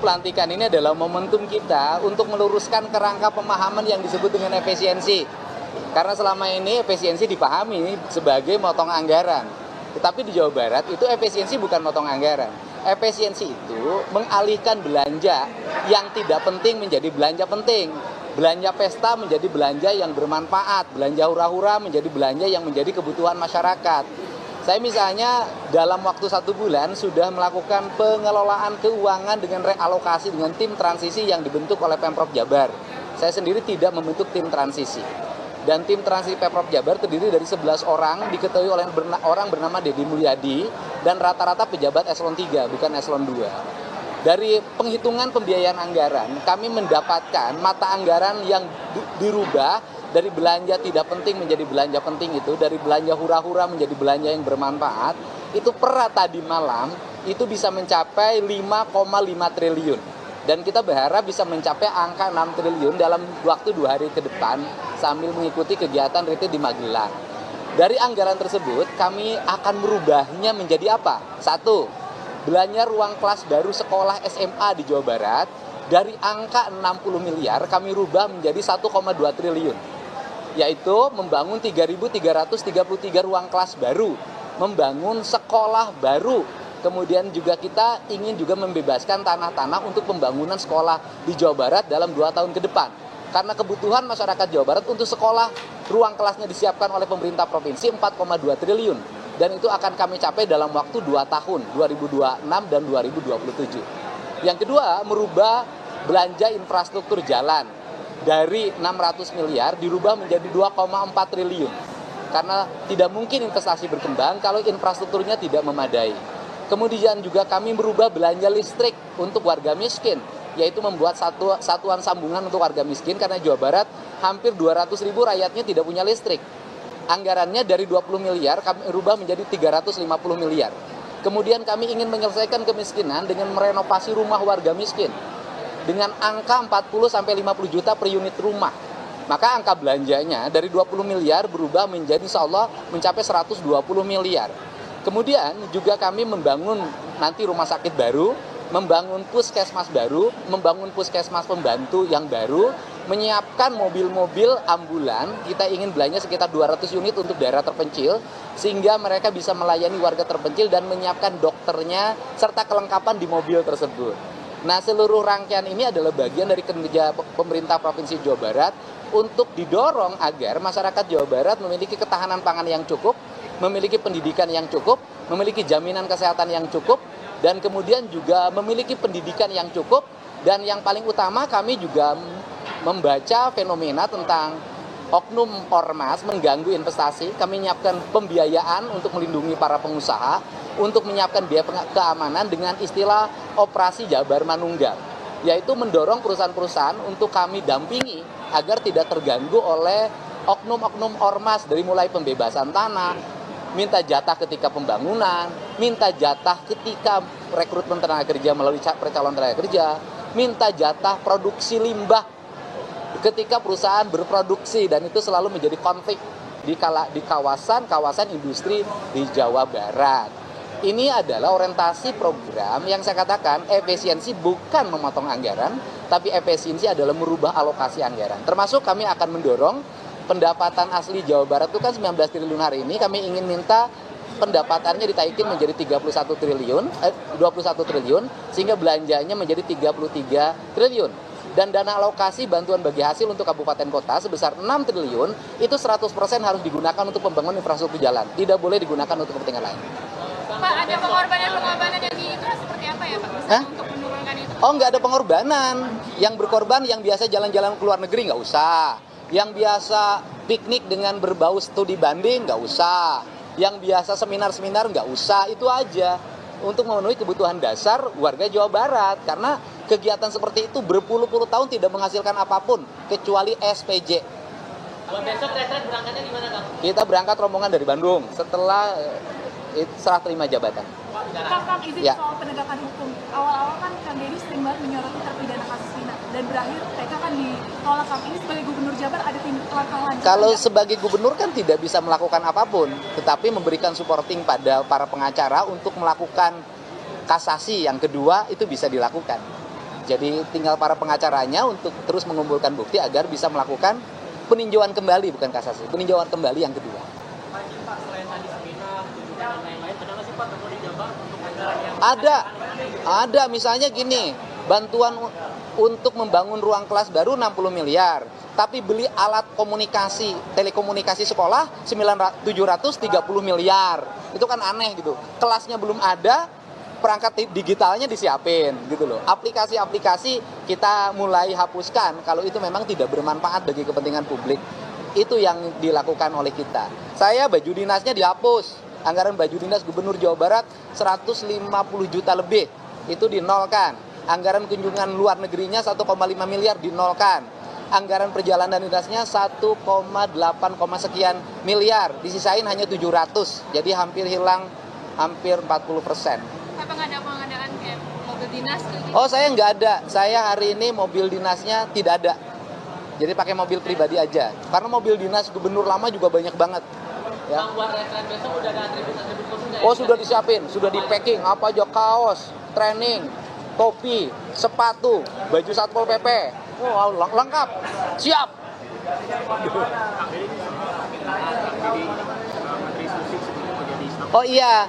Pelantikan ini adalah momentum kita untuk meluruskan kerangka pemahaman yang disebut dengan efisiensi. Karena selama ini efisiensi dipahami sebagai motong anggaran. Tetapi di Jawa Barat itu efisiensi bukan motong anggaran. Efisiensi itu mengalihkan belanja yang tidak penting menjadi belanja penting. Belanja pesta menjadi belanja yang bermanfaat. Belanja hura-hura menjadi belanja yang menjadi kebutuhan masyarakat. Saya misalnya dalam waktu 1 bulan sudah melakukan pengelolaan keuangan dengan realokasi dengan tim transisi yang dibentuk oleh Pemprov Jabar. Saya sendiri tidak membentuk tim transisi. Dan tim transisi Pemprov Jabar terdiri dari 11 orang, diketahui oleh orang bernama Deddy Mulyadi, dan rata-rata pejabat eselon 3, bukan eselon 2. Dari penghitungan pembiayaan anggaran, kami mendapatkan mata anggaran yang dirubah dari belanja tidak penting menjadi belanja penting itu, dari belanja hura-hura menjadi belanja yang bermanfaat, itu per tadi malam itu bisa mencapai 5,5 triliun. Dan kita berharap bisa mencapai angka 6 triliun dalam waktu 2 hari ke depan sambil mengikuti kegiatan retreat di Magelang. Dari anggaran tersebut kami akan merubahnya menjadi apa? 1. Belanja ruang kelas baru sekolah SMA di Jawa Barat dari angka 60 miliar kami rubah menjadi 1,2 triliun. Yaitu membangun 3.333 ruang kelas baru, membangun sekolah baru. Kemudian juga kita ingin juga membebaskan tanah-tanah untuk pembangunan sekolah di Jawa Barat dalam 2 tahun ke depan. Karena kebutuhan masyarakat Jawa Barat untuk sekolah, ruang kelasnya disiapkan oleh pemerintah provinsi 4,2 triliun. Dan itu akan kami capai dalam waktu 2 tahun, 2026 dan 2027. Yang kedua, merubah belanja infrastruktur jalan. Dari 600 miliar dirubah menjadi 2,4 triliun. Karena tidak mungkin investasi berkembang kalau infrastrukturnya tidak memadai. Kemudian juga kami merubah belanja listrik untuk warga miskin, yaitu membuat satuan sambungan untuk warga miskin, karena Jawa Barat hampir 200 ribu rakyatnya tidak punya listrik. Anggarannya dari 20 miliar kami rubah menjadi 350 miliar. Kemudian kami ingin menyelesaikan kemiskinan dengan merenovasi rumah warga miskin dengan angka 40-50 juta per unit rumah. Maka angka belanjanya dari 20 miliar berubah menjadi insya Allah mencapai 120 miliar. Kemudian juga kami membangun nanti rumah sakit baru, membangun puskesmas baru, membangun puskesmas pembantu yang baru, menyiapkan mobil-mobil ambulan. Kita ingin belanja sekitar 200 unit untuk daerah terpencil, sehingga mereka bisa melayani warga terpencil dan menyiapkan dokternya serta kelengkapan di mobil tersebut. Nah, seluruh rangkaian ini adalah bagian dari kinerja pemerintah Provinsi Jawa Barat untuk didorong agar masyarakat Jawa Barat memiliki ketahanan pangan yang cukup, memiliki pendidikan yang cukup, memiliki jaminan kesehatan yang cukup, dan kemudian juga memiliki pendidikan yang cukup. Dan yang paling utama kami juga membaca fenomena tentang oknum ormas mengganggu investasi. Kami menyiapkan pembiayaan untuk melindungi para pengusaha, untuk menyiapkan biaya keamanan dengan istilah operasi Jabar Manunggal, yaitu mendorong perusahaan-perusahaan untuk kami dampingi agar tidak terganggu oleh oknum-oknum ormas, dari mulai pembebasan tanah, minta jatah ketika pembangunan, minta jatah ketika rekrutmen tenaga kerja melalui percalonan tenaga kerja, minta jatah produksi limbah ketika perusahaan berproduksi, dan itu selalu menjadi konflik di kawasan industri di Jawa Barat. Ini adalah orientasi program yang saya katakan efisiensi bukan memotong anggaran, tapi efisiensi adalah merubah alokasi anggaran. Termasuk kami akan mendorong pendapatan asli Jawa Barat itu kan 19 triliun hari ini, kami ingin minta pendapatannya ditaikin menjadi 21 triliun, sehingga belanjanya menjadi 33 triliun. Dan dana alokasi bantuan bagi hasil untuk kabupaten kota sebesar 6 triliun, itu 100% harus digunakan untuk pembangunan infrastruktur jalan. Tidak boleh digunakan untuk kepentingan lain. Pak, ada pengorbanan yang itu seperti apa ya Pak? Misalnya untuk menurunkan itu? Oh, nggak ada pengorbanan. Yang berkorban yang biasa jalan-jalan ke luar negeri nggak usah. Yang biasa piknik dengan berbau studi banding nggak usah. Yang biasa seminar-seminar nggak usah. Itu aja. Untuk memenuhi kebutuhan dasar warga Jawa Barat. Karena kegiatan seperti itu berpuluh-puluh tahun tidak menghasilkan apapun kecuali SPJ. Besok retret berangkatnya di mana, Kang? Kita berangkat rombongan dari Bandung setelah serah terima jabatan. Kang, izin Ya. soal penegakan hukum. Awal-awal kan Kang Deddy sering banget menyoroti terpidana kasus Vina, dan berakhir TK kan ditolak. Kang, ini sebagai gubernur Jabar ada langkah lanjut? Kalau sebagai gubernur kan tidak bisa melakukan apapun, tetapi memberikan supporting pada para pengacara untuk melakukan kasasi yang kedua, itu bisa dilakukan. Jadi tinggal para pengacaranya untuk terus mengumpulkan bukti agar bisa melakukan peninjauan kembali, bukan kasasi, peninjauan kembali yang kedua. Pak, selain tadi seminar, tuntutan dan lain-lain, ada nggak sih Pak temuan di Jabar untuk anggaran yang Ada, misalnya gini, bantuan untuk membangun ruang kelas baru 60 miliar, tapi beli alat komunikasi, telekomunikasi sekolah 730 miliar. Itu kan aneh gitu. Kelasnya belum ada, perangkat digitalnya disiapin gitu loh. Aplikasi-aplikasi kita mulai hapuskan kalau itu memang tidak bermanfaat bagi kepentingan publik. Itu yang dilakukan oleh kita. Saya baju dinasnya dihapus. Anggaran baju dinas Gubernur Jawa Barat 150 juta lebih. Itu dinolkan. Anggaran kunjungan luar negerinya 1,5 miliar dinolkan. Anggaran perjalanan dinasnya 1,8 sekian miliar. Disisain hanya 700. Jadi hampir hilang hampir 40%. Apa nggak ada pengadaan kayak mobil dinas gitu? Oh, saya nggak ada. Saya hari ini mobil dinasnya tidak ada. Jadi pakai mobil pribadi aja. Karena mobil dinas gubernur lama juga banyak banget. Ya. Bang, buat retret besok udah ada atribut-atribut khusus nggak? Oh, sudah disiapin, sudah di packing. Apa aja, kaos, training, topi, sepatu, baju Satpol PP. Oh, lengkap. Siap. Oh iya,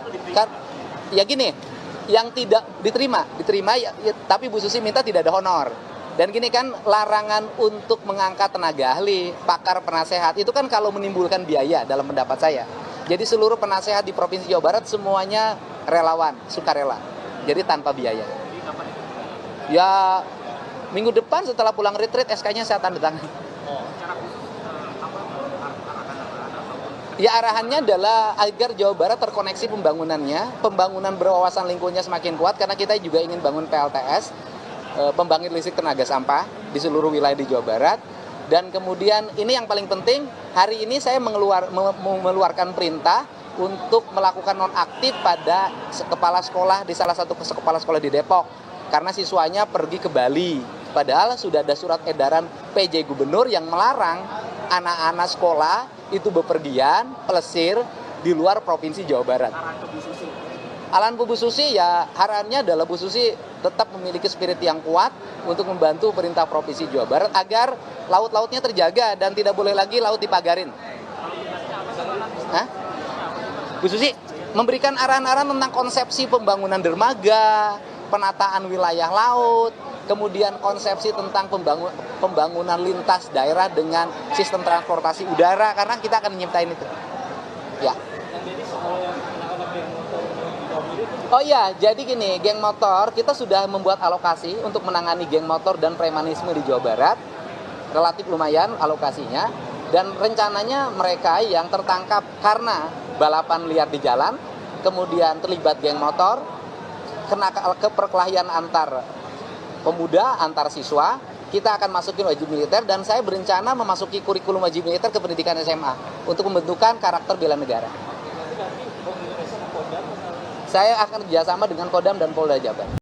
ya gini, yang tidak diterima ya, tapi Bu Susi minta tidak ada honor. Dan gini kan, larangan untuk mengangkat tenaga ahli, pakar, penasehat, itu kan kalau menimbulkan biaya dalam pendapat saya. Jadi seluruh penasehat di Provinsi Jawa Barat semuanya relawan, sukarela. Jadi tanpa biaya. Ya, minggu depan setelah pulang retreat, SK-nya saya tanda tangan. Ya, arahannya adalah agar Jawa Barat terkoneksi pembangunannya, pembangunan berwawasan lingkungannya semakin kuat, karena kita juga ingin bangun PLTS, pembangkit listrik tenaga sampah di seluruh wilayah di Jawa Barat. Dan kemudian ini yang paling penting, hari ini saya mengeluarkan perintah untuk melakukan nonaktif pada kepala sekolah di salah satu kepala sekolah di Depok, karena siswanya pergi ke Bali. Padahal sudah ada surat edaran PJ Gubernur yang melarang anak-anak sekolah itu bepergian, pelesir di luar Provinsi Jawa Barat. Arahan Bu Susi ya, harapannya adalah Bu Susi tetap memiliki spirit yang kuat untuk membantu pemerintah Provinsi Jawa Barat agar laut-lautnya terjaga dan tidak boleh lagi laut dipagarin. Hah? Bu Susi memberikan arahan-arahan tentang konsepsi pembangunan dermaga, penataan wilayah laut, kemudian konsepsi tentang pembangunan lintas daerah dengan sistem transportasi udara, karena kita akan nyiptain itu. Ya. Oh iya, jadi gini, geng motor, kita sudah membuat alokasi untuk menangani geng motor dan premanisme di Jawa Barat. Relatif lumayan alokasinya. Dan rencananya mereka yang tertangkap karena balapan liar di jalan, kemudian terlibat geng motor, kena keperkelahian antar pemuda, antar siswa, kita akan masukin wajib militer, dan saya berencana memasuki kurikulum wajib militer ke pendidikan SMA untuk membentukan karakter bela negara. Saya akan kerjasama dengan Kodam dan Polda Jabar.